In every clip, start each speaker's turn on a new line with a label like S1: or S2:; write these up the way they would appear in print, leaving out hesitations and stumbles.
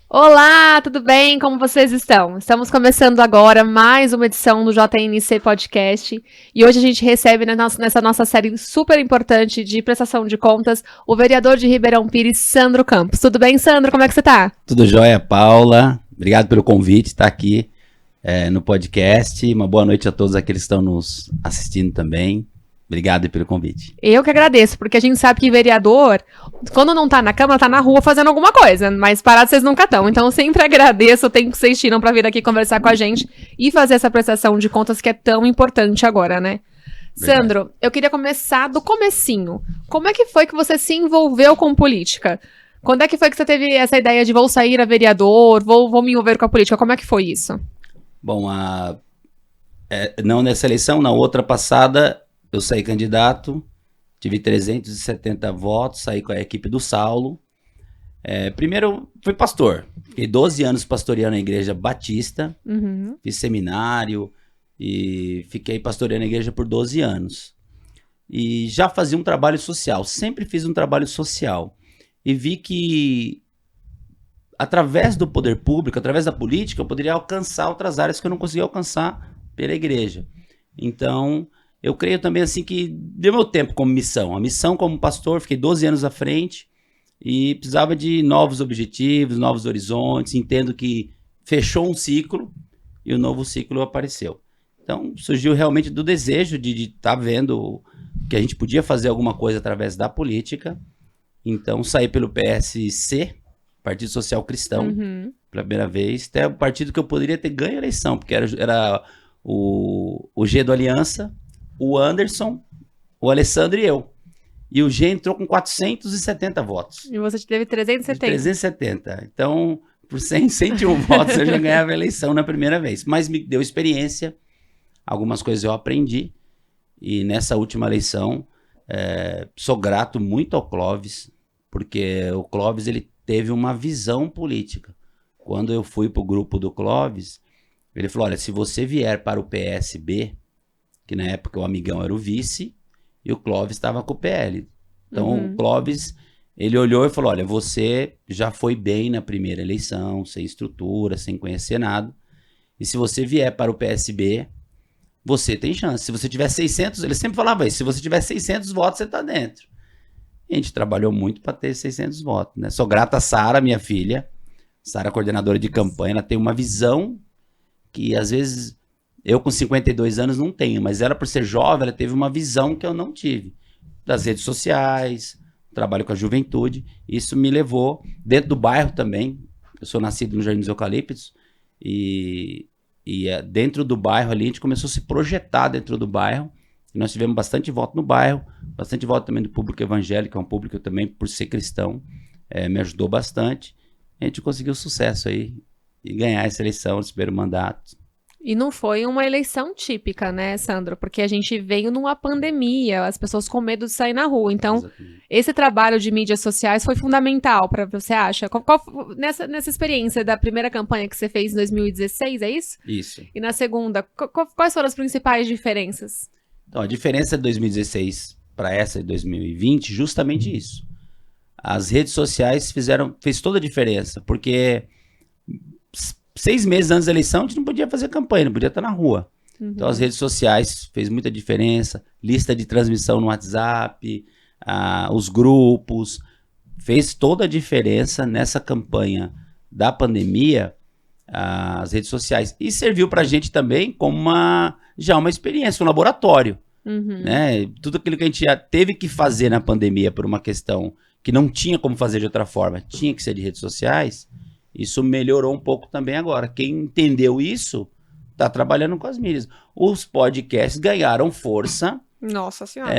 S1: Olá, tudo bem? Como vocês estão? Estamos começando agora mais uma edição do JNC Podcast e hoje a gente recebe nessa nossa série super importante de prestação de contas o vereador de Ribeirão Pires, Sandro Campos. Tudo bem, Sandro? Como é que você tá?
S2: Tudo jóia, Paula. Obrigado pelo convite, estar aqui no podcast. Uma boa noite a todos aqueles que estão nos assistindo também. Obrigado pelo convite.
S1: Eu que agradeço, porque a gente sabe que vereador, quando não tá na Câmara, tá na rua fazendo alguma coisa, mas parado vocês nunca estão. Então eu sempre agradeço o tempo que vocês tiram pra vir aqui conversar com a gente e fazer essa prestação de contas que é tão importante agora, né?
S2: Verdade.
S1: Sandro, eu queria começar do comecinho. Como é que foi que você se envolveu com política? Quando é que foi que você teve essa ideia de vou sair a vereador, vou me envolver com a política? Como é que foi isso?
S2: Bom, não nessa eleição, na outra passada, eu saí candidato, tive 370 votos, saí com a equipe do Saulo. Primeiro, fui pastor. Fiquei 12 anos pastoreando a igreja batista, fiz seminário e fiquei pastoreando a igreja por 12 anos. E já fazia um trabalho social, sempre fiz um trabalho social. E vi que, através do poder público, através da política, eu poderia alcançar outras áreas que eu não conseguia alcançar pela igreja. Então, eu creio também assim que deu meu tempo como missão. A missão como pastor, fiquei 12 anos à frente e precisava de novos objetivos, novos horizontes. Entendo que fechou um ciclo e o novo ciclo apareceu. Então, surgiu realmente do desejo de estar vendo que a gente podia fazer alguma coisa através da política. Então, saí pelo PSC, Partido Social Cristão, pela primeira vez. Até o partido que eu poderia ter ganho a eleição, porque era o G do Aliança, o Anderson, o Alessandro e eu. E o G entrou com 470 votos.
S1: E você teve 370.
S2: 370. Então, por 101 votos, eu já ganhava a eleição na primeira vez. Mas me deu experiência, algumas coisas eu aprendi. E nessa última eleição, sou grato muito ao Clóvis, porque o Clóvis ele teve uma visão política. Quando eu fui para o grupo do Clóvis, ele falou, olha, se você vier para o PSB, que na época o Amigão era o vice, e o Clóvis estava com o PL. Então o Clóvis, ele olhou e falou, olha, você já foi bem na primeira eleição, sem estrutura, sem conhecer nada, e se você vier para o PSB, você tem chance. Se você tiver 600, ele sempre falava isso, se você tiver 600 votos, você está dentro. E a gente trabalhou muito para ter 600 votos, né? Sou grata a Sara, minha filha, Sara, coordenadora de campanha, ela tem uma visão que às vezes eu com 52 anos não tenho, mas ela por ser jovem, ela teve uma visão que eu não tive. Das redes sociais, trabalho com a juventude, isso me levou, dentro do bairro também, eu sou nascido no Jardim dos Eucaliptos, e dentro do bairro ali, a gente começou a se projetar dentro do bairro, e nós tivemos bastante voto no bairro, bastante voto também do público evangélico, é um público também, por ser cristão, me ajudou bastante, a gente conseguiu sucesso aí, e ganhar essa eleição, esse primeiro mandato.
S1: E não foi uma eleição típica, né, Sandro? Porque a gente veio numa pandemia, as pessoas com medo de sair na rua. Então, esse trabalho de mídias sociais foi fundamental para você acha? Nessa experiência da primeira campanha que você fez em 2016, é isso?
S2: Isso.
S1: E na segunda, quais foram as principais diferenças?
S2: Então, a diferença de 2016 para essa de 2020, justamente isso. As redes sociais fez toda a diferença, porque 6 meses antes da eleição, a gente não podia fazer campanha, não podia estar na rua. Então, as redes sociais fez muita diferença, lista de transmissão no WhatsApp, os grupos, fez toda a diferença nessa campanha da pandemia, as redes sociais. E serviu para a gente também como já uma experiência, um laboratório. Né? Tudo aquilo que a gente já teve que fazer na pandemia por uma questão que não tinha como fazer de outra forma, tinha que ser de redes sociais. Isso melhorou um pouco também agora. Quem entendeu isso, está trabalhando com as mídias. Os podcasts ganharam força.
S1: Nossa Senhora.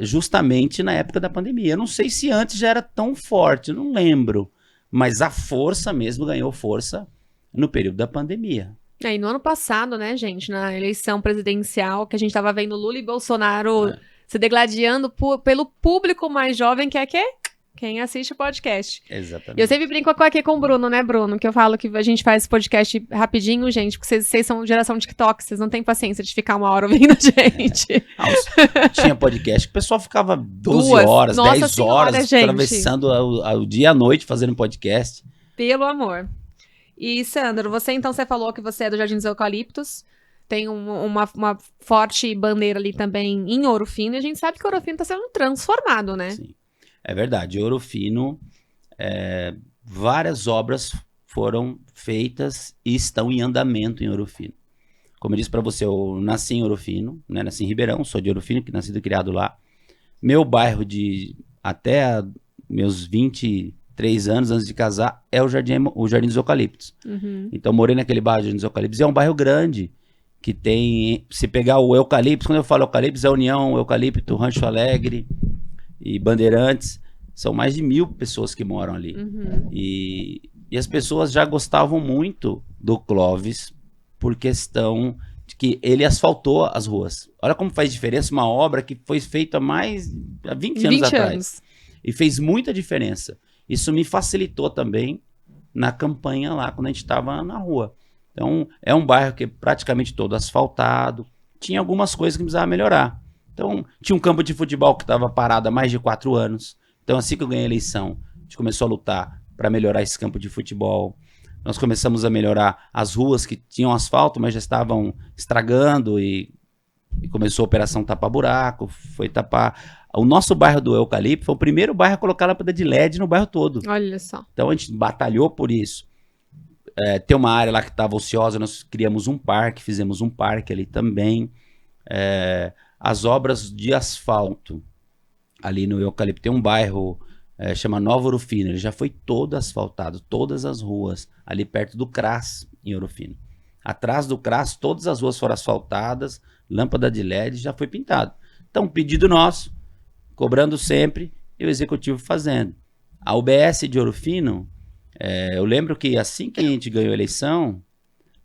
S2: Justamente na época da pandemia. Eu não sei se antes já era tão forte, eu não lembro. Mas a força mesmo ganhou força no período da pandemia.
S1: E no ano passado, né, gente, na eleição presidencial, que a gente estava vendo Lula e Bolsonaro se degladiando pelo público mais jovem, que é quem assiste o podcast.
S2: Exatamente.
S1: E eu sempre brinco aqui com o Bruno, né, Bruno? Que eu falo que a gente faz podcast rapidinho, gente, porque vocês são geração TikTok, vocês não têm paciência de ficar 1 hora ouvindo a gente.
S2: Tinha podcast que o pessoal ficava 12 horas, 10 horas, atravessando o dia à noite fazendo podcast.
S1: Pelo amor. E, Sandro, você falou que você é do Jardim dos Eucaliptos, tem uma forte bandeira ali também em Ouro Fino, e a gente sabe que Ouro Fino está sendo transformado, né?
S2: Sim, é verdade. Ouro Fino, várias obras foram feitas e estão em andamento em Ouro Fino. Como eu disse para você, eu nasci em Ouro Fino, né? Nasci em Ribeirão, sou de Ouro Fino, que nascido e criado lá. Meu bairro até meus 23 anos antes de casar é o Jardim dos Eucaliptos.
S1: Uhum.
S2: Então morei naquele bairro Jardim dos Eucaliptos, e é um bairro grande, que tem, se pegar o Eucaliptos, quando eu falo Eucaliptos, é União, Eucalipto, Rancho Alegre e Bandeirantes, são mais de 1000 pessoas que moram ali.
S1: Uhum.
S2: E as pessoas já gostavam muito do Clóvis, por questão de que ele asfaltou as ruas. Olha como faz diferença uma obra que foi feita há 20 anos atrás. E fez muita diferença. Isso me facilitou também na campanha lá, quando a gente estava na rua. Então, é um bairro que é praticamente todo asfaltado. Tinha algumas coisas que precisava melhorar. Então, tinha um campo de futebol que estava parado há mais de 4 anos. Então, assim que eu ganhei a eleição, a gente começou a lutar para melhorar esse campo de futebol. Nós começamos a melhorar as ruas que tinham asfalto, mas já estavam estragando, e começou a operação tapa-buraco, foi tapar. O nosso bairro do Eucalipto foi o primeiro bairro a colocar lâmpada de LED no bairro todo.
S1: Olha só.
S2: Então a gente batalhou por isso. Tem uma área lá que estava ociosa, nós criamos um parque, fizemos um parque ali também. As obras de asfalto ali no Eucalipto, tem um bairro chama Nova Ouro Fino, ele já foi todo asfaltado, todas as ruas, ali perto do CRAS, em Ouro Fino. Atrás do CRAS, todas as ruas foram asfaltadas, lâmpada de LED, já foi pintado. Então, pedido nosso, cobrando sempre, e o executivo fazendo. A UBS de Ouro Fino, eu lembro que assim que a gente ganhou a eleição,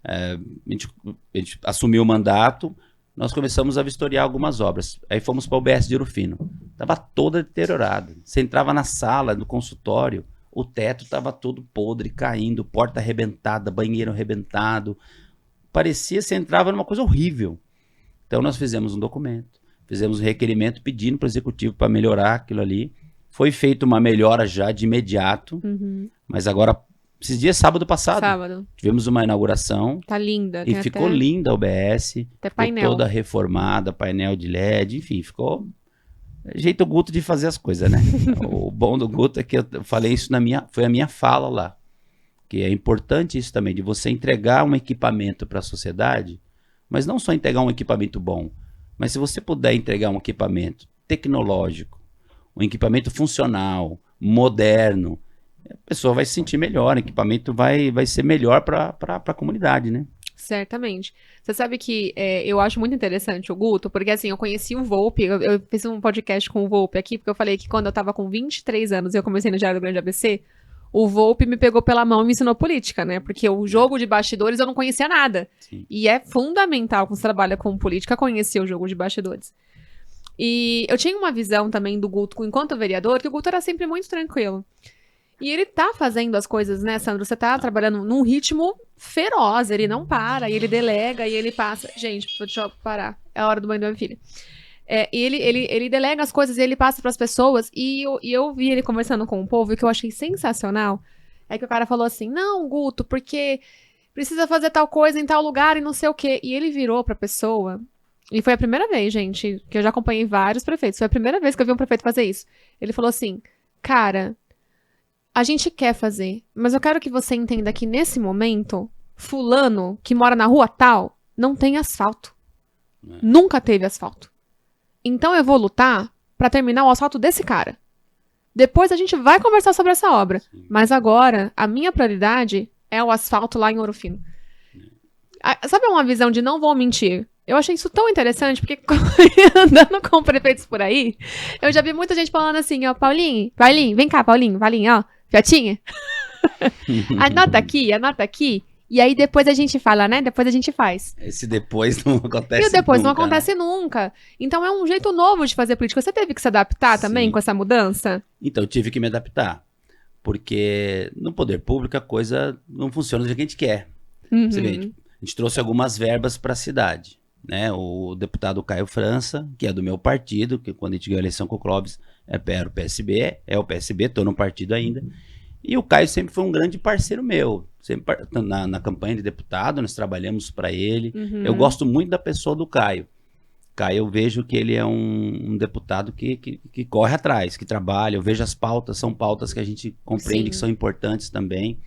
S2: a gente assumiu o mandato, nós começamos a vistoriar algumas obras. Aí fomos para a UBS de Ouro Fino. Estava toda deteriorada. Você entrava na sala, no consultório, o teto estava todo podre, caindo, porta arrebentada, banheiro arrebentado. Parecia que você entrava numa coisa horrível. Então nós fizemos um documento, fizemos um requerimento pedindo para o executivo para melhorar aquilo ali. Foi feita uma melhora já de imediato, mas agora, esses dias, sábado passado, tivemos uma inauguração.
S1: Tá linda.
S2: E ficou linda a UBS.
S1: Até painel.
S2: Toda reformada, painel de LED, enfim, ficou jeito Guto de fazer as coisas, né? O bom do Guto é que eu falei isso foi a minha fala lá, que é importante isso também, de você entregar um equipamento para a sociedade, mas não só entregar um equipamento bom, mas se você puder entregar um equipamento tecnológico, um equipamento funcional, moderno, a pessoa vai se sentir melhor, o equipamento vai ser melhor para a comunidade, né?
S1: Certamente. Você sabe que eu acho muito interessante o Guto, porque assim, eu conheci o Volpe, eu fiz um podcast com o Volpe aqui, porque eu falei que quando eu tava com 23 anos e eu comecei no Diário do Grande ABC, o Volpe me pegou pela mão e me ensinou política, né? Porque o jogo de bastidores eu não conhecia nada.
S2: Sim.
S1: E é fundamental, quando você trabalha com política, conhecer o jogo de bastidores. E eu tinha uma visão também do Guto, enquanto vereador, que o Guto era sempre muito tranquilo. E ele tá fazendo as coisas, né, Sandro? Você tá trabalhando num ritmo feroz, ele não para, e ele delega, e ele passa... Gente, deixa eu parar, é a hora do banho da minha filha. Ele delega as coisas e ele passa pras pessoas, e eu vi ele conversando com o povo, e o que eu achei sensacional é que o cara falou assim, não, Guto, porque precisa fazer tal coisa em tal lugar e não sei o quê. E ele virou pra pessoa, e foi a primeira vez, gente, que eu já acompanhei vários prefeitos, foi a primeira vez que eu vi um prefeito fazer isso. Ele falou assim, cara... A gente quer fazer, mas eu quero que você entenda que nesse momento, fulano que mora na rua tal, não tem asfalto. Nunca teve asfalto. Então eu vou lutar pra terminar o asfalto desse cara. Depois a gente vai conversar sobre essa obra.
S2: Sim.
S1: Mas agora, a minha prioridade é o asfalto lá em Ouro Fino. Sabe uma visão de não vou mentir? Eu achei isso tão interessante, porque andando com prefeitos por aí, eu já vi muita gente falando assim, ó, Paulinho, vem cá, Paulinho, ó, Fiotinha, anota aqui, e aí depois a gente fala, né? Depois a gente faz.
S2: Esse depois não acontece
S1: nunca. E o depois não
S2: nunca,
S1: acontece
S2: né?
S1: nunca. Então é um jeito novo de fazer política. Você teve que se adaptar também
S2: Sim.
S1: com essa mudança?
S2: Então, eu tive que me adaptar, porque no poder público a coisa não funciona do jeito que a gente quer. Você vê, a gente trouxe algumas verbas para a cidade, né? O deputado Caio França, que é do meu partido, que quando a gente ganhou a eleição com o Clóvis, era o PSB, é o PSB, estou no partido ainda. E o Caio sempre foi um grande parceiro meu. Sempre na campanha de deputado, nós trabalhamos para ele. Eu gosto muito da pessoa do Caio. Caio, eu vejo que ele é um deputado que corre atrás, que trabalha. Eu vejo as pautas, são pautas que a gente compreende que são importantes também.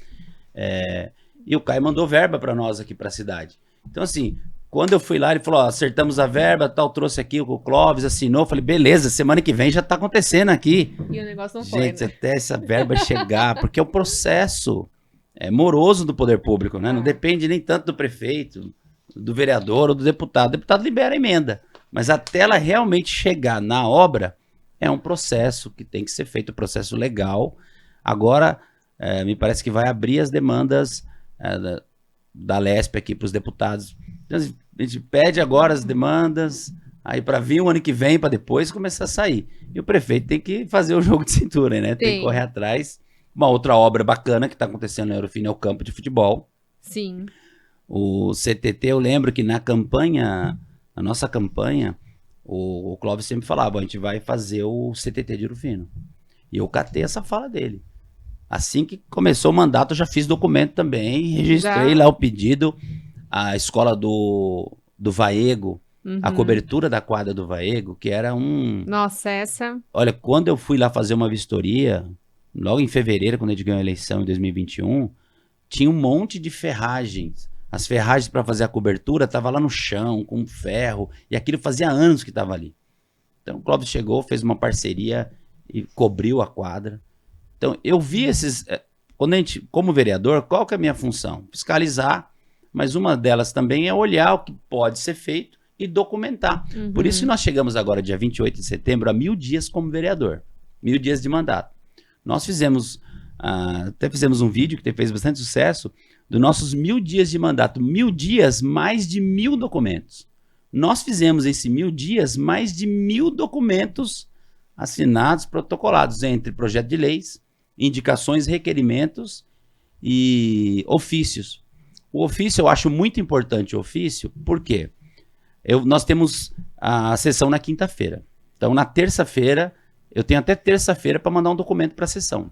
S2: E o Caio mandou verba para nós aqui para a cidade. Então, assim, quando eu fui lá, ele falou, ó, acertamos a verba, tal, trouxe aqui, o Clóvis assinou. Eu falei, beleza, semana que vem já tá acontecendo aqui.
S1: E o negócio não
S2: Gente,
S1: foi, né?
S2: até essa verba chegar, porque é o processo moroso do poder público, né? Não depende nem tanto do prefeito, do vereador ou do deputado. O deputado libera a emenda, mas até ela realmente chegar na obra, é um processo que tem que ser feito, um processo legal. Agora, me parece que vai abrir as demandas da Lesp aqui para os deputados. Então, a gente pede agora as demandas, aí para vir o ano que vem, para depois começar a sair. E o prefeito tem que fazer o jogo de cintura, né? Tem que correr atrás. Uma outra obra bacana que está acontecendo na Eurofino é o campo de futebol.
S1: Sim.
S2: O CTT, eu lembro que na nossa campanha, o Clóvis sempre falava, a gente vai fazer o CTT de Eurofino. E eu catei essa fala dele. Assim que começou o mandato, eu já fiz documento também, registrei lá o pedido, a escola do Vaego, a cobertura da quadra do Vaego, que era
S1: Nossa, essa...
S2: Olha, quando eu fui lá fazer uma vistoria, logo em fevereiro, quando a gente ganhou a eleição em 2021, tinha um monte de ferragens. As ferragens para fazer a cobertura estavam lá no chão, com ferro, e aquilo fazia anos que estava ali. Então o Clóvis chegou, fez uma parceria e cobriu a quadra. Então, eu vi quando a gente, como vereador, qual que é a minha função? Fiscalizar, mas uma delas também é olhar o que pode ser feito e documentar. Por isso que nós chegamos agora, dia 28 de setembro, a 1000 dias como vereador. 1000 dias de mandato. Nós até fizemos um vídeo que fez bastante sucesso, dos nossos 1000 dias de mandato. 1000 dias, mais de 1000 documentos. Nós fizemos esses 1000 dias, mais de 1000 documentos assinados, protocolados, entre projeto de leis, indicações, requerimentos e ofícios. O ofício, eu acho muito importante o ofício, por quê? Nós temos a sessão na quinta-feira. Então, na terça-feira, eu tenho até terça-feira para mandar um documento para a sessão.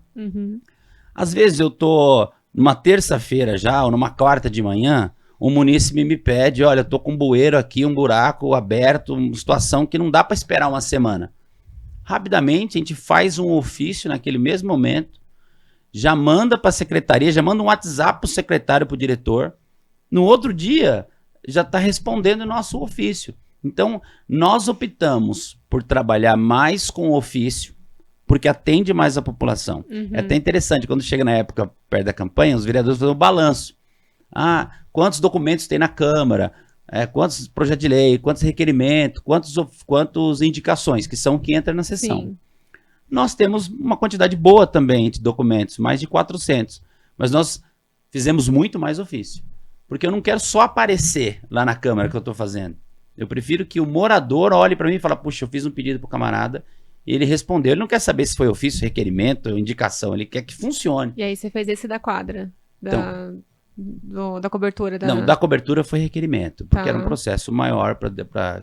S2: Às vezes, eu estou numa terça-feira já, ou numa quarta de manhã, o munícipe me pede, olha, eu estou com um bueiro aqui, um buraco aberto, uma situação que não dá para esperar uma semana. Rapidamente, a gente faz um ofício naquele mesmo momento, já manda para a secretaria, já manda um WhatsApp para o secretário, para o diretor. No outro dia, já está respondendo o nosso ofício. Então, nós optamos por trabalhar mais com o ofício, porque atende mais a população. É até interessante, quando chega na época, perto da campanha, os vereadores fazem um balanço. Quantos documentos tem na Câmara? Quantos projetos de lei, quantos requerimentos, quantas indicações, que são o que entra na sessão. Sim. Nós temos uma quantidade boa também de documentos, mais de 400, mas nós fizemos muito mais ofício, porque eu não quero só aparecer lá na Câmara que eu estou fazendo. Eu prefiro que o morador olhe para mim e fale, puxa, eu fiz um pedido para o camarada, e ele respondeu. Ele não quer saber se foi ofício, requerimento ou indicação, ele quer que funcione.
S1: E aí você fez esse da quadra, da cobertura?
S2: Não, da cobertura foi requerimento, porque era um processo maior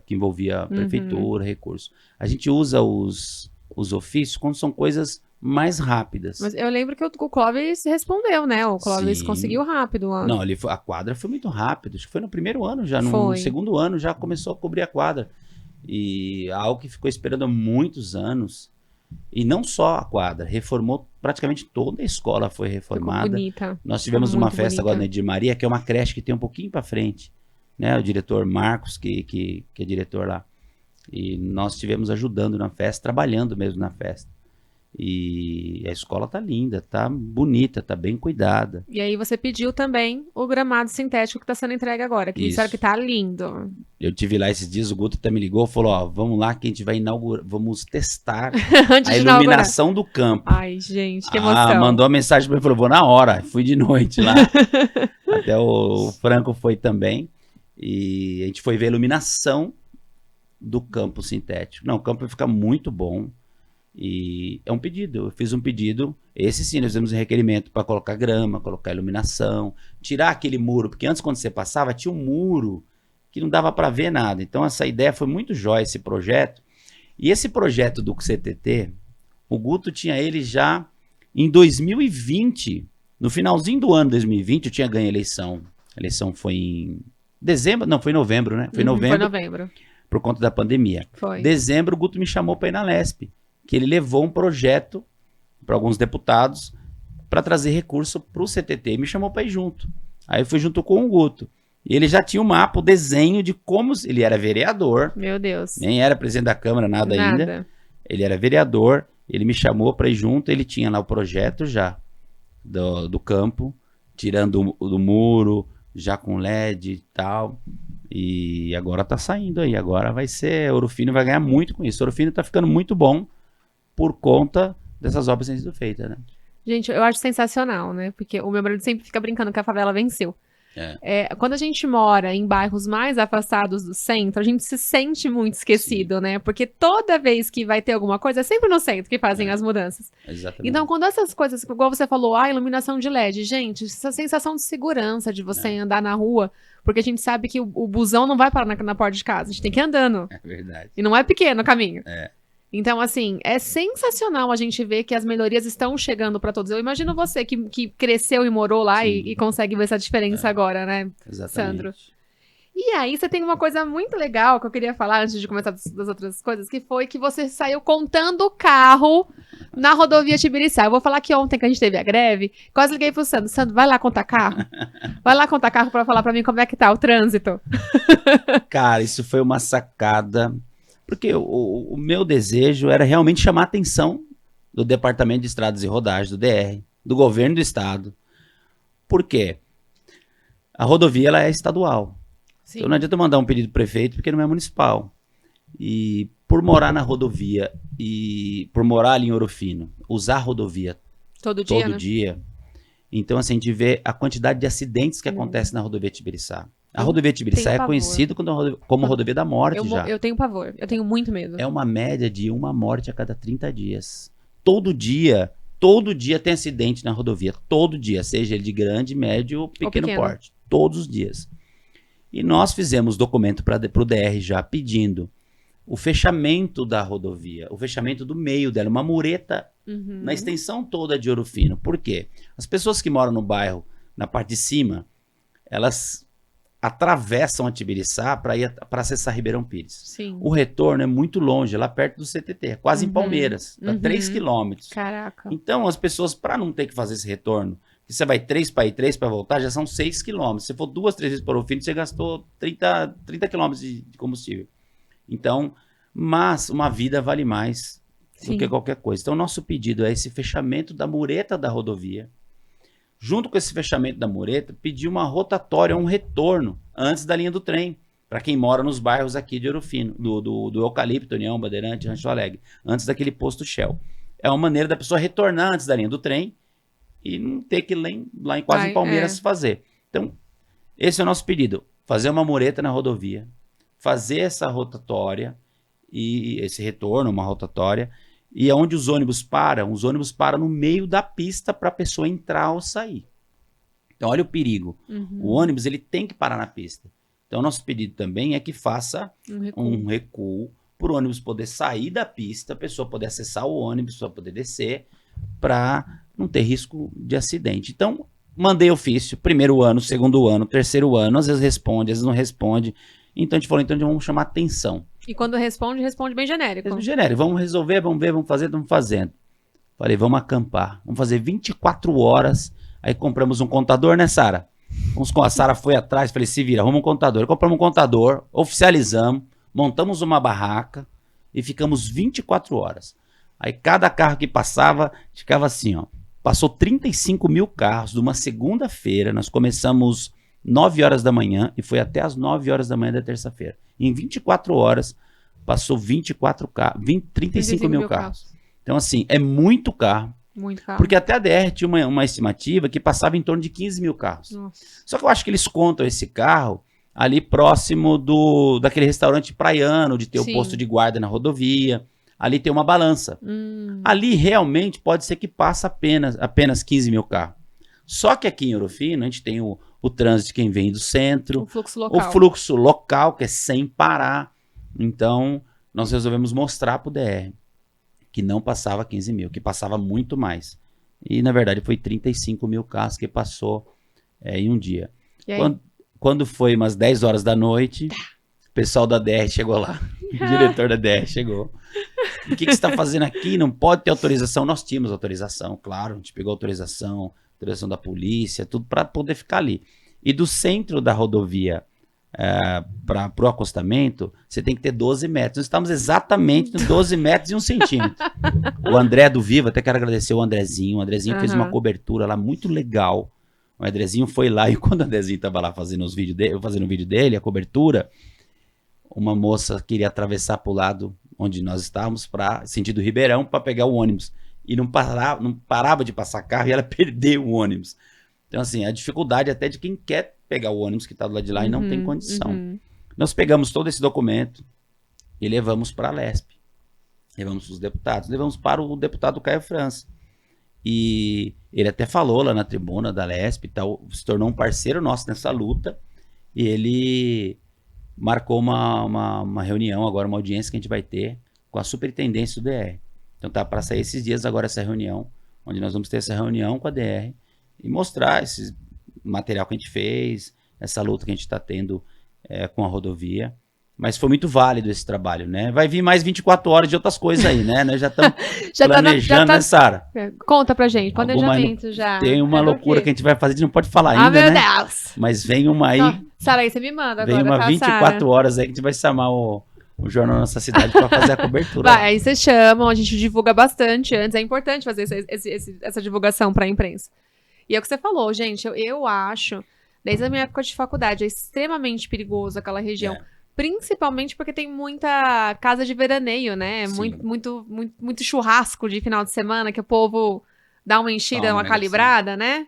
S2: que envolvia a prefeitura, recurso. A gente usa os ofícios quando são coisas mais rápidas.
S1: Mas eu lembro que o Clóvis respondeu, né? O Clóvis conseguiu rápido.
S2: Não, a quadra foi muito rápido. Acho que foi no primeiro ano já, no segundo ano já começou a cobrir a quadra. E algo que ficou esperando há muitos anos. E não só a quadra, reformou praticamente toda a escola, foi reformada.
S1: Ficou bonita.
S2: Nós tivemos uma festa agora na Edir Maria, que é uma creche que tem um pouquinho para frente, né? O diretor Marcos, que é diretor lá. E nós estivemos ajudando na festa, trabalhando mesmo na festa. E a escola tá linda, tá bonita, tá bem cuidada.
S1: E aí você pediu também o gramado sintético que tá sendo entregue agora, que disseram que tá lindo.
S2: Eu tive lá esses dias, o Guto até me ligou e falou, ó, vamos lá que a gente vai inaugurar, vamos testar a iluminação do campo.
S1: Ai, gente, que emoção.
S2: Mandou uma mensagem pra mim e falou, vou na hora, fui de noite lá. Até o Franco foi também. E a gente foi ver a iluminação do campo sintético. Não, o campo vai ficar muito bom. E é um pedido, eu fiz um pedido, esse sim, nós fizemos um requerimento para colocar grama, colocar iluminação, tirar aquele muro, porque antes quando você passava tinha um muro que não dava para ver nada. Então essa ideia foi muito jóia, esse projeto. E esse projeto do CTT, o Guto tinha ele já Em 2020, no finalzinho do ano 2020, eu tinha ganho a eleição. A eleição foi em dezembro, não, foi em novembro, né? Foi em novembro.
S1: Foi novembro.
S2: Por conta da pandemia.
S1: Foi.
S2: Dezembro, o Guto me chamou para ir na Lesp, que ele levou um projeto para alguns deputados para trazer recurso para o CTT e me chamou para ir junto. Aí eu fui junto com o Guto. E ele já tinha o mapa, o desenho de como... Ele era vereador.
S1: Meu Deus.
S2: Nem era presidente da Câmara, nada ainda. Ele era vereador, ele me chamou para ir junto, ele tinha lá o projeto já do campo, tirando do muro, já com LED e tal. E agora tá saindo aí, agora vai ser... Ouro Fino vai ganhar muito com isso. Ouro Fino tá ficando muito bom por conta dessas obras que têm sido feitas, né?
S1: Gente, eu acho sensacional, né? Porque o meu marido sempre fica brincando que a favela venceu. Quando a gente mora em bairros mais afastados do centro, a gente se sente muito esquecido, né? Porque toda vez que vai ter alguma coisa, é sempre no centro que fazem as mudanças.
S2: Exatamente.
S1: Então, quando essas coisas, igual você falou, iluminação de LED, gente, essa sensação de segurança de você andar na rua, porque a gente sabe que o busão não vai parar na porta de casa, a gente tem que ir andando.
S2: É verdade.
S1: E não é pequeno o caminho.
S2: É.
S1: Então, assim, é sensacional a gente ver que as melhorias estão chegando para todos. Eu imagino você que cresceu e morou lá e consegue ver essa diferença agora, né,
S2: Exatamente.
S1: Sandro? E aí, você tem uma coisa muito legal que eu queria falar antes de começar das outras coisas, que foi que você saiu contando o carro na rodovia Tibiriçá. Eu vou falar que ontem que a gente teve a greve, quase liguei pro Sandro. Sandro, vai lá contar carro? Vai lá contar carro para falar para mim como é que tá o trânsito.
S2: Cara, isso foi uma sacada... Porque o meu desejo era realmente chamar a atenção do Departamento de Estradas e Rodagens, do DR, do governo do estado. Por quê? A rodovia ela é estadual.
S1: Sim.
S2: Então não adianta eu mandar um pedido pro prefeito porque não é municipal. E por morar na rodovia e por morar ali em Ouro Fino, usar a rodovia
S1: todo
S2: dia,
S1: né?
S2: Então assim, a gente vê a quantidade de acidentes que acontecem na rodovia Tibiriçá. A rodovia Tibiriçá é conhecida como rodovia da morte já.
S1: Eu tenho pavor, eu tenho muito medo.
S2: É uma média de uma morte a cada 30 dias. Todo dia tem acidente na rodovia. Todo dia, seja ele de grande, médio ou pequeno porte. Todos os dias. E nós fizemos documento para o DR já pedindo o fechamento da rodovia, o fechamento do meio dela, uma mureta na extensão toda de Ouro Fino. Por quê? As pessoas que moram no bairro, na parte de cima, elas atravessam a Tibiriçá para acessar Ribeirão Pires.
S1: Sim.
S2: O retorno é muito longe, lá perto do CTT, quase em Palmeiras, dá 3 quilômetros.
S1: Caraca.
S2: Então, as pessoas, para não ter que fazer esse retorno, que você vai 3 para ir, 3 para voltar, já são 6 quilômetros. Se for 2, 3 vezes para o fim, você gastou 30 quilômetros de combustível. Então, mas uma vida vale mais do que qualquer coisa. Então, nosso pedido é esse fechamento da mureta da rodovia. Junto com esse fechamento da mureta, pedir uma rotatória, um retorno antes da linha do trem, para quem mora nos bairros aqui de Ouro Fino, do Eucalipto, União, Bandeirante, Rancho Alegre, antes daquele posto Shell. É uma maneira da pessoa retornar antes da linha do trem e não ter que ir lá em quase em Palmeiras fazer. Então, esse é o nosso pedido, fazer uma mureta na rodovia, fazer essa rotatória e esse retorno, uma rotatória. E onde os ônibus param no meio da pista para a pessoa entrar ou sair. Então, olha o perigo. O ônibus ele tem que parar na pista. Então, nosso pedido também é que faça um recuo para o ônibus poder sair da pista, a pessoa poder acessar o ônibus, a pessoa poder descer, para não ter risco de acidente. Então, mandei ofício, primeiro ano, segundo ano, terceiro ano, às vezes responde, às vezes não responde. Então, a gente falou, então vamos chamar atenção.
S1: E quando responde bem genérico.
S2: Vamos resolver, vamos ver, vamos fazer, estamos fazendo. Falei, vamos acampar. Vamos fazer 24 horas. Aí compramos um contador, né, Sara? A Sara foi atrás, falei, se vira, arruma um contador. Compramos um contador, oficializamos, montamos uma barraca e ficamos 24 horas. Aí cada carro que passava, ficava assim, ó. Passou 35 mil carros de uma segunda-feira. Nós começamos 9 horas da manhã e foi até as 9 horas da manhã da terça-feira. Em 24 horas, passou 35 mil carros. Então, assim, é muito carro.
S1: Muito carro.
S2: Porque até a DR tinha uma estimativa que passava em torno de 15 mil carros.
S1: Nossa.
S2: Só que eu acho que eles contam esse carro ali próximo daquele restaurante praiano, de ter o posto de guarda na rodovia. Ali tem uma balança. Ali realmente pode ser que passa apenas 15 mil carros. Só que aqui em Ouro Fino, a gente tem o trânsito de quem vem do centro. O fluxo local, que é sem parar. Então, nós resolvemos mostrar para o DR que não passava 15 mil, que passava muito mais. E, na verdade, foi 35 mil carros que passou em um dia.
S1: E aí?
S2: Quando foi umas 10 horas da noite, o pessoal da DR chegou lá. O diretor da DR chegou. E o que você está fazendo aqui? Não pode ter autorização. Nós tínhamos autorização, claro. A gente pegou autorização da polícia, tudo para poder ficar ali. E do centro da rodovia para o acostamento, você tem que ter 12 metros. Nós estamos exatamente nos 12 metros e 1 centímetro. O André do Vivo, até quero agradecer o Andrezinho. O Andrezinho fez uma cobertura lá muito legal. O Andrezinho foi lá e quando o Andrezinho estava lá fazendo o vídeo dele, a cobertura, uma moça queria atravessar para o lado onde nós estávamos, sentido Ribeirão, para pegar o ônibus. E não parava de passar carro e ela perdeu o ônibus. Então, assim, a dificuldade até de quem quer pegar o ônibus que está do lado de lá e não tem condição. Nós pegamos todo esse documento e levamos para a Lesp. Levamos para os deputados. Levamos para o deputado Caio França. E ele até falou lá na tribuna da Lesp e tal, se tornou um parceiro nosso nessa luta. E ele marcou uma reunião agora, uma audiência que a gente vai ter com a superintendência do DR. Então tá para sair esses dias agora essa reunião, onde nós vamos ter essa reunião com a DR e mostrar esse material que a gente fez, essa luta que a gente está tendo com a rodovia. Mas foi muito válido esse trabalho, né? Vai vir mais 24 horas de outras coisas aí, né? Nós já estamos planejando, né, Sara?
S1: Conta pra gente, planejamento já.
S2: Tem uma loucura que a gente vai fazer, a gente não pode falar ainda,
S1: meu
S2: né?
S1: Deus!
S2: Mas vem uma aí.
S1: Sara, aí você me manda agora,
S2: vem uma 24 horas aí que a gente vai chamar o Jornal da Nossa Cidade para fazer a cobertura.
S1: Vai, aí vocês chamam, a gente divulga bastante antes. É importante fazer essa divulgação para a imprensa. E é o que você falou, gente. Eu acho, desde a minha época de faculdade, é extremamente perigoso aquela região. Principalmente porque tem muita casa de veraneio, né? Muito churrasco de final de semana, que o povo dá uma enchida, uma calibrada, né?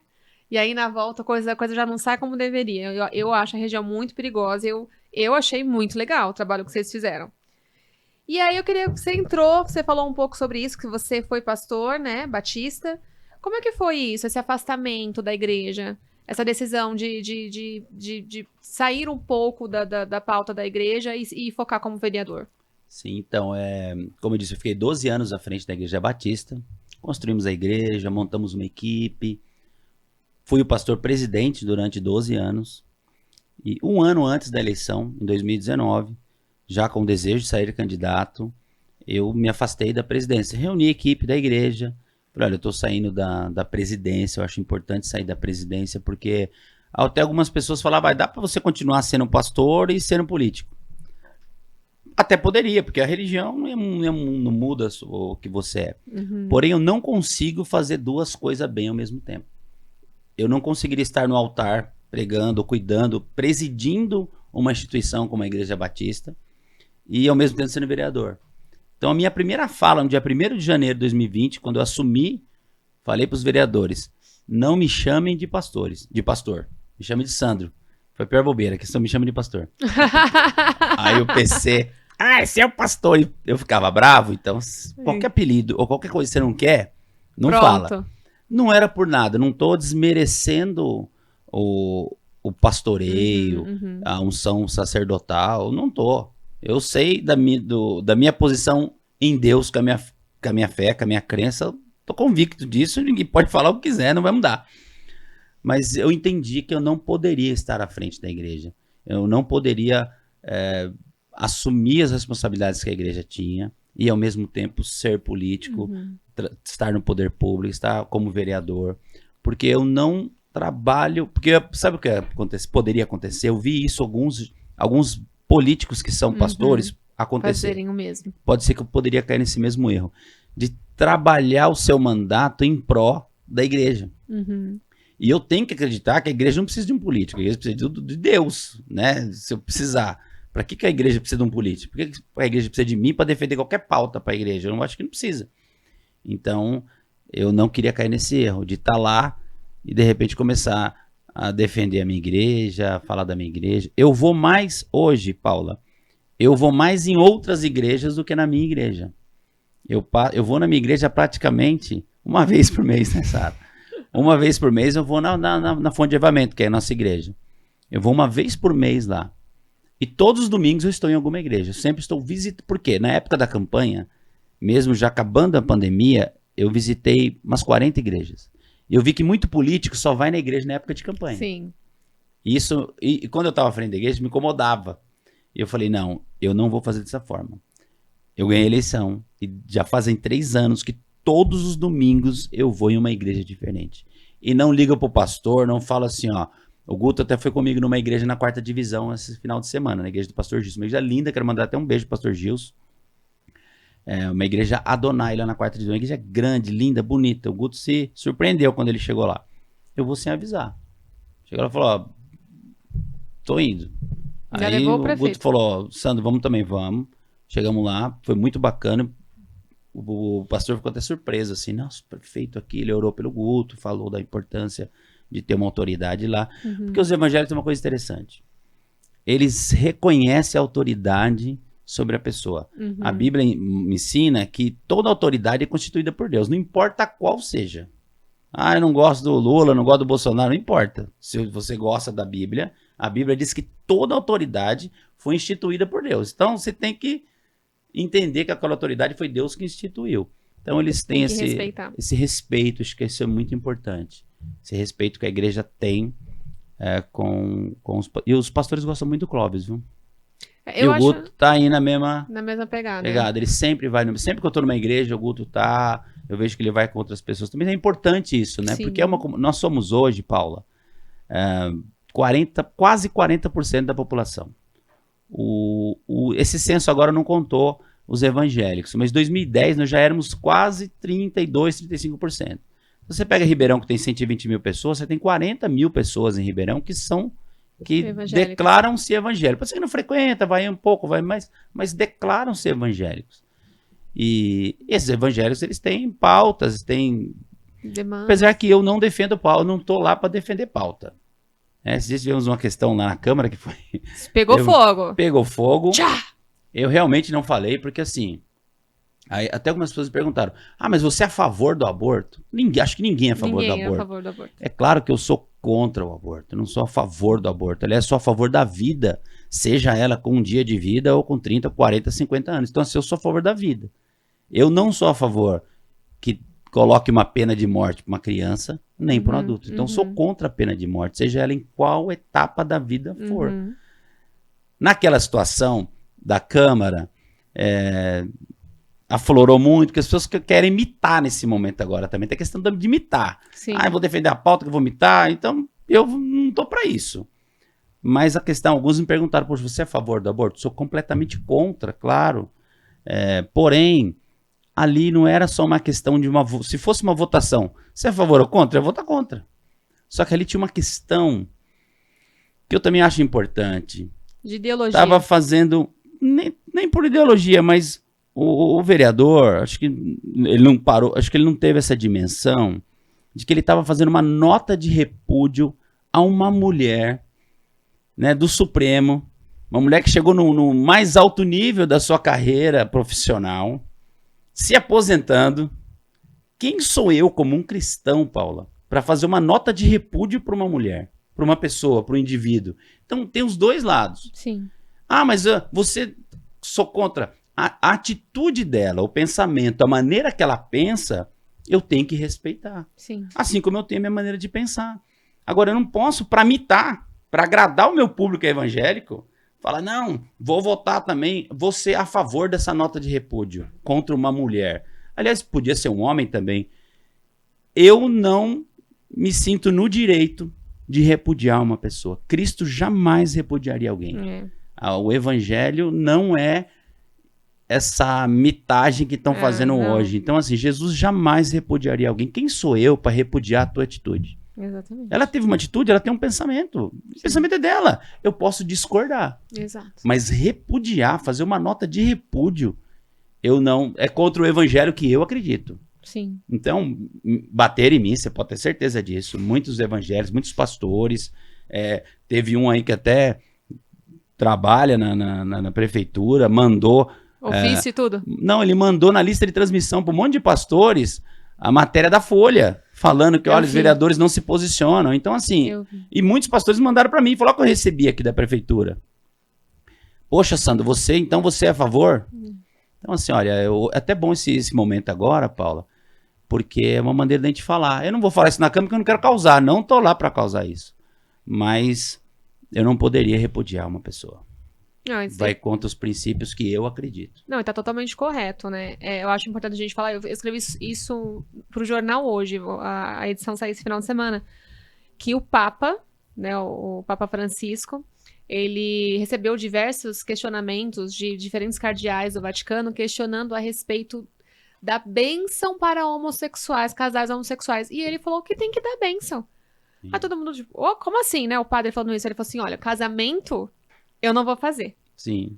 S1: E aí, na volta, a coisa já não sai como deveria. Eu acho a região muito perigosa. Eu achei muito legal o trabalho que vocês fizeram. E aí, eu queria que você falou um pouco sobre isso, que você foi pastor, né? Batista. Como é que foi isso, esse afastamento da igreja? Essa decisão de sair um pouco da pauta da igreja e focar como vereador?
S2: Sim, então, como eu disse, eu fiquei 12 anos à frente da Igreja Batista. Construímos a igreja, montamos uma equipe. Fui o pastor presidente durante 12 anos. E um ano antes da eleição, em 2019, já com o desejo de sair candidato, eu me afastei da presidência. Reuni a equipe da igreja. Falei, olha, eu estou saindo da presidência, eu acho importante sair da presidência, porque até algumas pessoas falavam, dá para você continuar sendo pastor e sendo político. Até poderia, porque a religião não muda o que você é. Porém, eu não consigo fazer duas coisas bem ao mesmo tempo. Eu não conseguiria estar no altar, pregando, cuidando, presidindo uma instituição como a Igreja Batista e ao mesmo tempo sendo vereador. Então, a minha primeira fala, no dia 1º de janeiro de 2020, quando eu assumi, falei para os vereadores, não me chamem de pastor, me chamem de Sandro. Foi a pior bobeira, que só me chamam de pastor. Aí o PC, esse é o pastor. Eu ficava bravo, então qualquer apelido ou qualquer coisa que você não quer, não fala. Não era por nada, não estou desmerecendo o pastoreio, a unção sacerdotal, não estou. Eu sei da minha posição em Deus, com a minha fé, com a minha crença, estou convicto disso, ninguém pode falar o que quiser, não vai mudar. Mas eu entendi que eu não poderia estar à frente da igreja, eu não poderia assumir as responsabilidades que a igreja tinha e ao mesmo tempo ser político, estar no poder público, estar como vereador, porque eu não trabalho, porque sabe o que poderia acontecer? Eu vi isso alguns políticos que são pastores acontecer.
S1: Fazerem o mesmo.
S2: Pode ser que eu poderia cair nesse mesmo erro, de trabalhar o seu mandato em pró da igreja. E eu tenho que acreditar que a igreja não precisa de um político, a igreja precisa de Deus, né? Se eu precisar. Para que a igreja precisa de um político? Por que a igreja precisa de mim para defender qualquer pauta para a igreja? Eu não acho que não precisa. Então, eu não queria cair nesse erro, de estar lá e de repente começar a defender a minha igreja, a falar da minha igreja. Eu vou mais hoje, Paula, eu vou mais em outras igrejas do que na minha igreja. Eu vou na minha igreja praticamente uma vez por mês, né, Sara? Uma vez por mês eu vou na Fonte de Avivamento, que é a nossa igreja. Eu vou uma vez por mês lá. E todos os domingos eu estou em alguma igreja. Eu sempre estou visitando. Por quê? Na época da campanha, mesmo já acabando a pandemia, eu visitei umas 40 igrejas. E eu vi que muito político só vai na igreja na época de campanha.
S1: Sim.
S2: Isso, e quando eu estava à frente da igreja, me incomodava. E eu falei, não, eu não vou fazer dessa forma. Eu ganhei a eleição. E já fazem 3 anos que todos os domingos eu vou em uma igreja diferente. E não liga pro pastor, não fala assim, ó. O Guto até foi comigo numa igreja na 4ª divisão esse final de semana, na igreja do pastor Gilson. Uma igreja linda, quero mandar até um beijo pro pastor Gilson. É uma igreja Adonai lá na 4ª divisão. Uma igreja grande, linda, bonita. O Guto se surpreendeu quando ele chegou lá. Eu vou sem avisar. Chegou lá e falou, ó, tô indo.
S1: Já
S2: Aí
S1: levou o
S2: o
S1: prefeito.
S2: Guto falou, ó, Sandro, vamos também, vamos. Chegamos lá, foi muito bacana. O pastor ficou até surpreso, assim, nossa, o prefeito aqui, ele orou pelo Guto, falou da importância de ter uma autoridade lá. Porque os evangélicos têm uma coisa interessante. Eles reconhecem a autoridade sobre a pessoa. A Bíblia me ensina que toda autoridade é constituída por Deus, não importa qual seja. Ah, eu não gosto do Lula, não gosto do Bolsonaro, não importa. Se você gosta da Bíblia, a Bíblia diz que toda autoridade foi instituída por Deus. Então, você tem que entender que aquela autoridade foi Deus que instituiu. Então, eles têm esse respeito, acho que isso é muito importante. Esse respeito que a igreja tem com os... E os pastores gostam muito do Clóvis, viu? E o Guto tá aí na mesma
S1: pegada.
S2: Ele sempre vai... Sempre que eu tô numa igreja, o Guto tá... Eu vejo que ele vai com outras pessoas. Também é importante isso, né? Sim. Porque nós somos hoje, Paula, quase 40% da população. Esse censo agora não contou os evangélicos, mas em 2010 nós já éramos quase 32%, 35%. Você pega Ribeirão, que tem 120 mil pessoas, você tem 40 mil pessoas em Ribeirão que declaram-se evangélicos. Pode ser que não frequenta, vai um pouco, vai mais, mas declaram-se evangélicos. E esses evangélicos, eles têm pautas, têm... Demandas. Apesar que eu não defendo pauta, eu não estou lá para defender pauta. Esses dias tivemos uma questão lá na Câmara que foi...
S1: Pegou fogo.
S2: Pegou fogo.
S1: Tchá!
S2: Eu realmente não falei, porque assim... Aí, até algumas pessoas perguntaram, mas você é a favor do aborto? Acho que ninguém é a favor do aborto. Ninguém é a favor do aborto. É claro que eu sou contra o aborto, eu não sou a favor do aborto. Aliás, sou a favor da vida, seja ela com um dia de vida ou com 30, 40, 50 anos. Então, assim, eu sou a favor da vida. Eu não sou a favor que coloque uma pena de morte para uma criança, nem para um adulto. Então, sou contra a pena de morte, seja ela em qual etapa da vida for. Naquela situação da Câmara, aflorou muito, porque as pessoas querem imitar nesse momento agora também. Tem a questão de imitar. Sim. Eu vou defender a pauta que eu vou imitar, então eu não tô para isso. Mas a questão, alguns me perguntaram, poxa, você é a favor do aborto? Sou completamente contra, claro. Porém, ali não era só uma questão de se fosse uma votação, você é a favor ou contra? Eu vou votar contra. Só que ali tinha uma questão que eu também acho importante.
S1: De ideologia.
S2: Estava fazendo, nem por ideologia, mas o vereador, acho que ele não parou, acho que ele não teve essa dimensão de que ele estava fazendo uma nota de repúdio a uma mulher, né, do Supremo, uma mulher que chegou no mais alto nível da sua carreira profissional, se aposentando. Quem sou eu como um cristão, Paula, para fazer uma nota de repúdio para uma mulher, para uma pessoa, para um indivíduo? Então tem os dois lados.
S1: Sim.
S2: Mas você sou contra. A atitude dela, o pensamento, a maneira que ela pensa, eu tenho que respeitar.
S1: Sim.
S2: Assim como eu tenho a minha maneira de pensar. Agora, eu não posso, para imitar, para agradar o meu público evangélico, falar, não, vou votar também, vou ser a favor dessa nota de repúdio contra uma mulher. Aliás, podia ser um homem também. Eu não me sinto no direito de repudiar uma pessoa. Cristo jamais repudiaria alguém. O evangelho não é essa mitagem que estão fazendo hoje. Então, assim, Jesus jamais repudiaria alguém. Quem sou eu para repudiar a tua atitude?
S1: Exatamente.
S2: Ela teve uma atitude, ela tem um pensamento. O pensamento é dela. Eu posso discordar.
S1: Exato.
S2: Mas repudiar, fazer uma nota de repúdio, eu não... É contra o evangelho que eu acredito.
S1: Sim.
S2: Então, bater em mim, você pode ter certeza disso. Muitos evangélicos, muitos pastores. Teve um aí que até trabalha na prefeitura, mandou...
S1: Ofício e tudo?
S2: Não, ele mandou na lista de transmissão para um monte de pastores a matéria da Folha, falando que, olha, os vereadores não se posicionam. Então, assim, e muitos pastores mandaram para mim, falou que eu recebi aqui da prefeitura. Poxa, Sandro, você é a favor? Então, assim, olha, é até bom esse momento agora, Paula, porque é uma maneira da gente falar. Eu não vou falar isso na Câmara porque eu não quero causar, não tô lá para causar isso. Mas eu não poderia repudiar uma pessoa.
S1: Não,
S2: Vai contra os princípios que eu acredito.
S1: Não, tá totalmente correto, né? Eu acho importante a gente falar, eu escrevi isso pro jornal hoje, a edição saiu esse final de semana, que o Papa, né, o Papa Francisco, ele recebeu diversos questionamentos de diferentes cardeais do Vaticano, questionando a respeito da bênção para homossexuais, casais homossexuais. E ele falou que tem que dar bênção.
S2: Sim.
S1: Aí todo mundo, tipo, oh, como assim, né? O padre falando isso, ele falou assim, olha, casamento eu não vou fazer.
S2: Sim.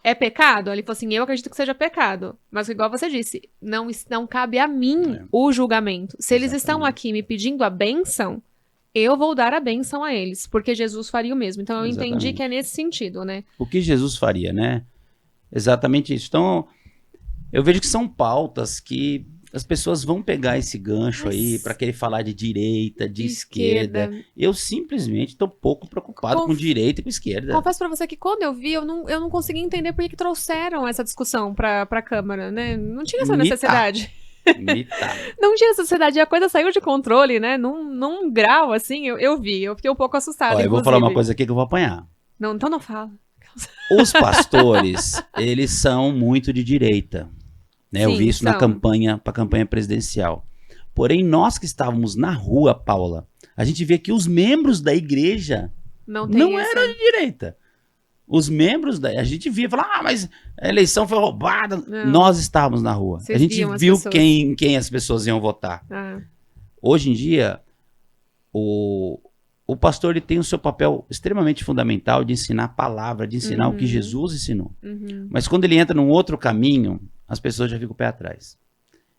S1: É pecado? Ele falou assim, eu acredito que seja pecado. Mas igual você disse, não cabe a mim o julgamento. Se eles estão aqui me pedindo a bênção, eu vou dar a bênção a eles, porque Jesus faria o mesmo. Então eu entendi que é nesse sentido, né?
S2: O que Jesus faria, né? Exatamente isso. Então, eu vejo que são pautas que as pessoas vão pegar esse gancho aí para querer falar de direita, de esquerda. Eu simplesmente estou pouco preocupado com direita e com esquerda.
S1: Confesso para você que quando eu vi, eu não consegui entender por que trouxeram essa discussão para a Câmara, né? Não tinha essa necessidade. Não tinha essa necessidade. E a coisa saiu de controle, né? Num grau, assim, eu fiquei um pouco assustada.
S2: Eu vou falar uma coisa aqui que eu vou apanhar.
S1: Não, então não fala.
S2: Os pastores, eles são muito de direita. Né? Sim, eu vi isso na campanha, para a campanha presidencial. Porém, nós que estávamos na rua, Paula, a gente via que os membros da igreja não eram de direita. Os membros a gente via, falava, mas a eleição foi roubada. Não. Nós estávamos na rua. Vocês a gente viu quem as pessoas iam votar. Hoje em dia, o pastor ele tem o seu papel extremamente fundamental de ensinar a palavra, de ensinar o que Jesus ensinou. Mas quando ele entra num outro caminho, as pessoas já ficam com o pé atrás.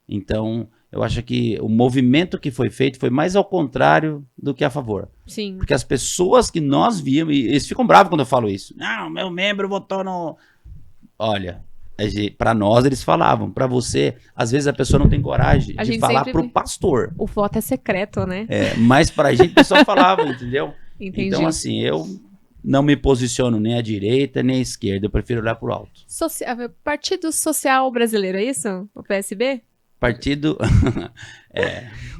S2: Então, eu acho que o movimento que foi feito foi mais ao contrário do que a favor.
S1: Sim.
S2: Porque as pessoas que nós víamos, e eles ficam bravos quando eu falo isso. Não, meu membro votou no... Olha, para nós eles falavam. Para você, às vezes a pessoa não tem coragem de falar pro pastor.
S1: O voto é secreto, né?
S2: Mas pra gente o pessoal falava, entendeu?
S1: Entendi.
S2: Então, assim, eu não me posiciono nem à direita nem à esquerda. Eu prefiro olhar pro alto.
S1: Partido Social Brasileiro, é isso? O PSB?
S2: Partido...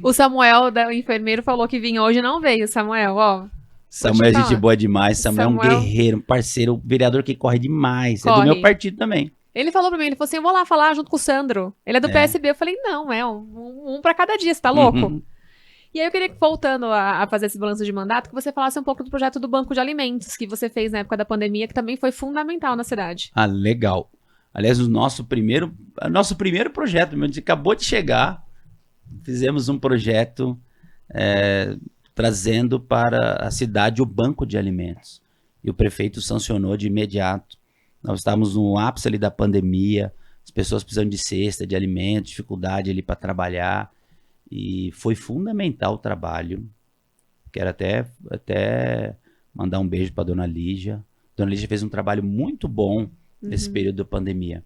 S1: O Samuel, o enfermeiro, falou que vinha hoje, não veio, Samuel, ó.
S2: Samuel é gente boa demais. Samuel é um guerreiro, um parceiro, um vereador que corre demais. É do meu partido também.
S1: Ele falou pra mim, ele falou assim, eu vou lá falar junto com o Sandro. Ele é do PSB. Eu falei, não, um pra cada dia, você tá louco? E aí eu queria, voltando a fazer esse balanço de mandato, que você falasse um pouco do projeto do Banco de Alimentos, que você fez na época da pandemia, que também foi fundamental na cidade.
S2: Ah, legal. Aliás, o nosso primeiro projeto, a gente acabou de chegar, fizemos um projeto trazendo para a cidade o Banco de Alimentos. E o prefeito sancionou de imediato. Nós estávamos no ápice ali da pandemia, as pessoas precisando de cesta, de alimentos, dificuldade ali para trabalhar. E foi fundamental o trabalho. Quero até mandar um beijo para a dona Lígia. A dona Lígia fez um trabalho muito bom nesse período da pandemia.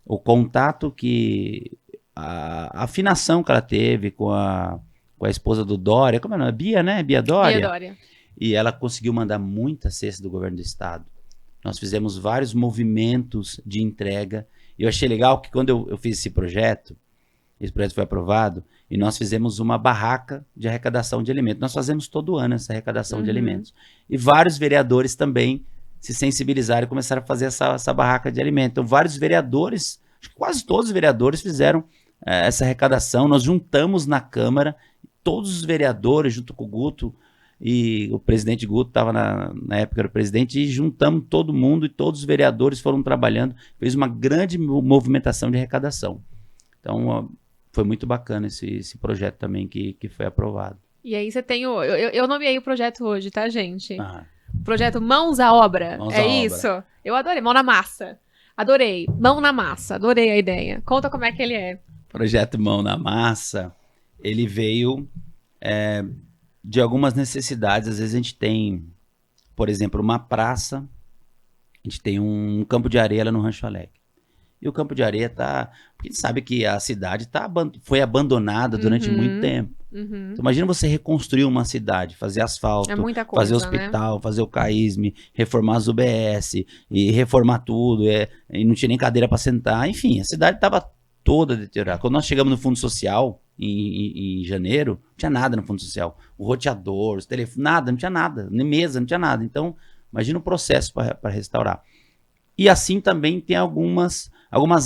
S2: O contato que... A afinação que ela teve com a esposa do Dória, como é o nome? Bia, né? Bia Dória.
S1: Bia Dória.
S2: E ela conseguiu mandar muita cesta do governo do estado. Nós fizemos vários movimentos de entrega. E eu achei legal que quando eu fiz esse projeto foi aprovado, e nós fizemos uma barraca de arrecadação de alimentos. Nós fazemos todo ano essa arrecadação de alimentos. E vários vereadores também se sensibilizaram e começaram a fazer essa barraca de alimentos. Então, vários vereadores, acho que quase todos os vereadores fizeram essa arrecadação. Nós juntamos na Câmara, todos os vereadores, junto com o Guto, e o presidente Guto estava na época, era o presidente, e juntamos todo mundo, e todos os vereadores foram trabalhando, fez uma grande movimentação de arrecadação. Então, foi muito bacana esse projeto também que foi aprovado.
S1: E aí você tem eu nomeei o projeto hoje, tá, gente? Projeto Mãos à Obra. Isso? Eu adorei. Mão na massa. Adorei. Mão na massa. Adorei a ideia. Conta como é que ele é.
S2: Projeto Mão na Massa, ele veio de algumas necessidades. Às vezes a gente tem, por exemplo, uma praça, a gente tem um campo de areia lá no Rancho Alegre. E o campo de areia porque a gente sabe que a cidade foi abandonada durante muito tempo. Então, imagina você reconstruir uma cidade, fazer asfalto, fazer hospital, né? Fazer o CAISM, reformar as UBS, e reformar tudo, e não tinha nem cadeira para sentar. Enfim, a cidade estava toda deteriorada. Quando nós chegamos no Fundo Social, em janeiro, não tinha nada no Fundo Social. O roteador, os telefones, nada, não tinha nada. Nem mesa, não tinha nada. Então, imagina o processo para restaurar. E assim também tem algumas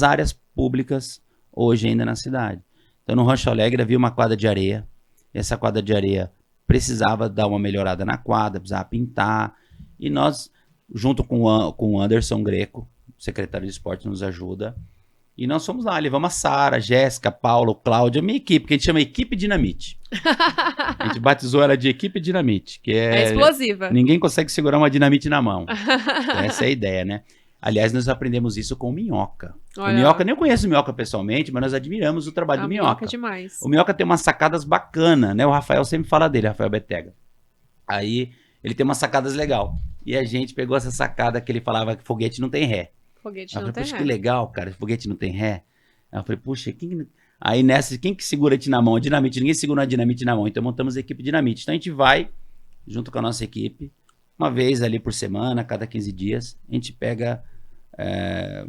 S2: áreas públicas hoje ainda na cidade. Então, no Rancho Alegre havia uma quadra de areia. Essa quadra de areia precisava dar uma melhorada na quadra, precisava pintar. E nós, junto com o Anderson Greco, secretário de esporte, nos ajuda. E nós fomos lá, levamos a Sara, Jéssica, Paulo, Cláudia, minha equipe, que a gente chama Equipe Dinamite. A gente batizou ela de Equipe Dinamite, que
S1: é explosiva.
S2: Ninguém consegue segurar uma dinamite na mão. Essa é a ideia, né? Aliás, nós aprendemos isso com o Minhoca. Olha. O Minhoca, nem conheço o Minhoca pessoalmente, mas nós admiramos o trabalho do Minhoca.
S1: É demais.
S2: O Minhoca tem umas sacadas bacanas, né? O Rafael sempre fala dele, Rafael Betega. Aí, ele tem umas sacadas legal. E a gente pegou essa sacada que ele falava que foguete não tem ré.
S1: Foguete não tem ré.
S2: Puxa, que legal, cara, foguete não tem ré. Aí eu falei, puxa, aí nessa, quem que segura na mão? A dinamite, ninguém segura a dinamite na mão. Então montamos a equipe dinamite. Então a gente vai, junto com a nossa equipe, uma vez ali por semana, cada 15 dias, a gente pega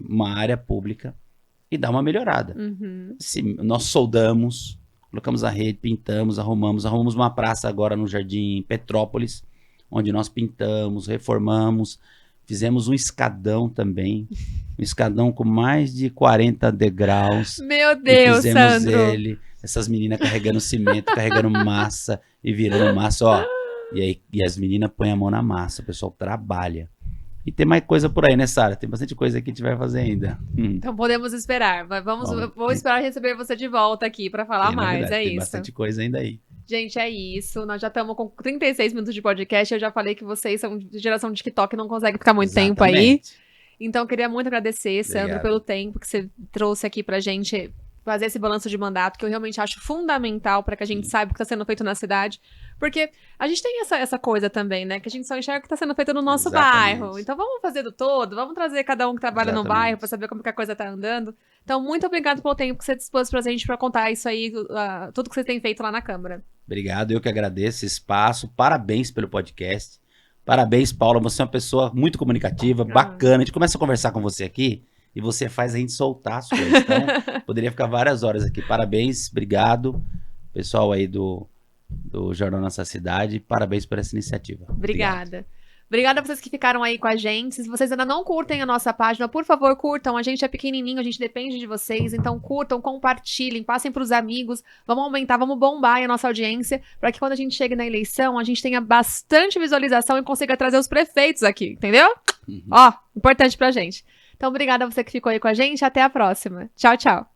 S2: uma área pública e dá uma melhorada. Nós soldamos, colocamos a rede, pintamos, arrumamos uma praça agora no Jardim Petrópolis, onde nós pintamos, reformamos. Fizemos um escadão também. Um escadão com mais de 40 degraus.
S1: Meu Deus,
S2: fizemos
S1: Sandro.
S2: ele. Essas meninas carregando cimento, carregando massa e virando massa, ó. E as meninas põem a mão na massa. O pessoal trabalha. E tem mais coisa por aí, né, Sara? Tem bastante coisa que a gente vai fazer ainda.
S1: Então podemos esperar. Vou esperar receber você de volta aqui para falar mais. É
S2: tem
S1: isso.
S2: Bastante coisa ainda aí.
S1: Gente, é isso. Nós já estamos com 36 minutos de podcast. Eu já falei que vocês são de geração de TikTok e não conseguem ficar muito tempo aí. Então, eu queria muito agradecer, Sandro, pelo tempo que você trouxe aqui pra gente fazer esse balanço de mandato, que eu realmente acho fundamental para que a gente saiba o que está sendo feito na cidade. Porque a gente tem essa coisa também, né? Que a gente só enxerga o que está sendo feito no nosso bairro. Então, vamos fazer do todo, vamos trazer cada um que trabalha no bairro para saber como que a coisa tá andando. Então, muito obrigado pelo tempo que você dispôs pra gente para contar isso aí, tudo que você tem feito lá na Câmara.
S2: Obrigado, eu que agradeço esse espaço. Parabéns pelo podcast. Parabéns, Paula. Você é uma pessoa muito comunicativa, bacana. A gente começa a conversar com você aqui e você faz a gente soltar as coisas. Então, poderia ficar várias horas aqui. Parabéns, obrigado. Pessoal aí do Jornal Nossa Cidade, parabéns por essa iniciativa.
S1: Obrigada. Obrigada a vocês que ficaram aí com a gente. Se vocês ainda não curtem a nossa página, por favor, curtam. A gente é pequenininho, a gente depende de vocês. Então, curtam, compartilhem, passem para os amigos. Vamos aumentar, vamos bombar a nossa audiência para que quando a gente chegue na eleição, a gente tenha bastante visualização e consiga trazer os prefeitos aqui, entendeu? Ó, importante pra gente. Então, obrigada a você que ficou aí com a gente. Até a próxima. Tchau, tchau.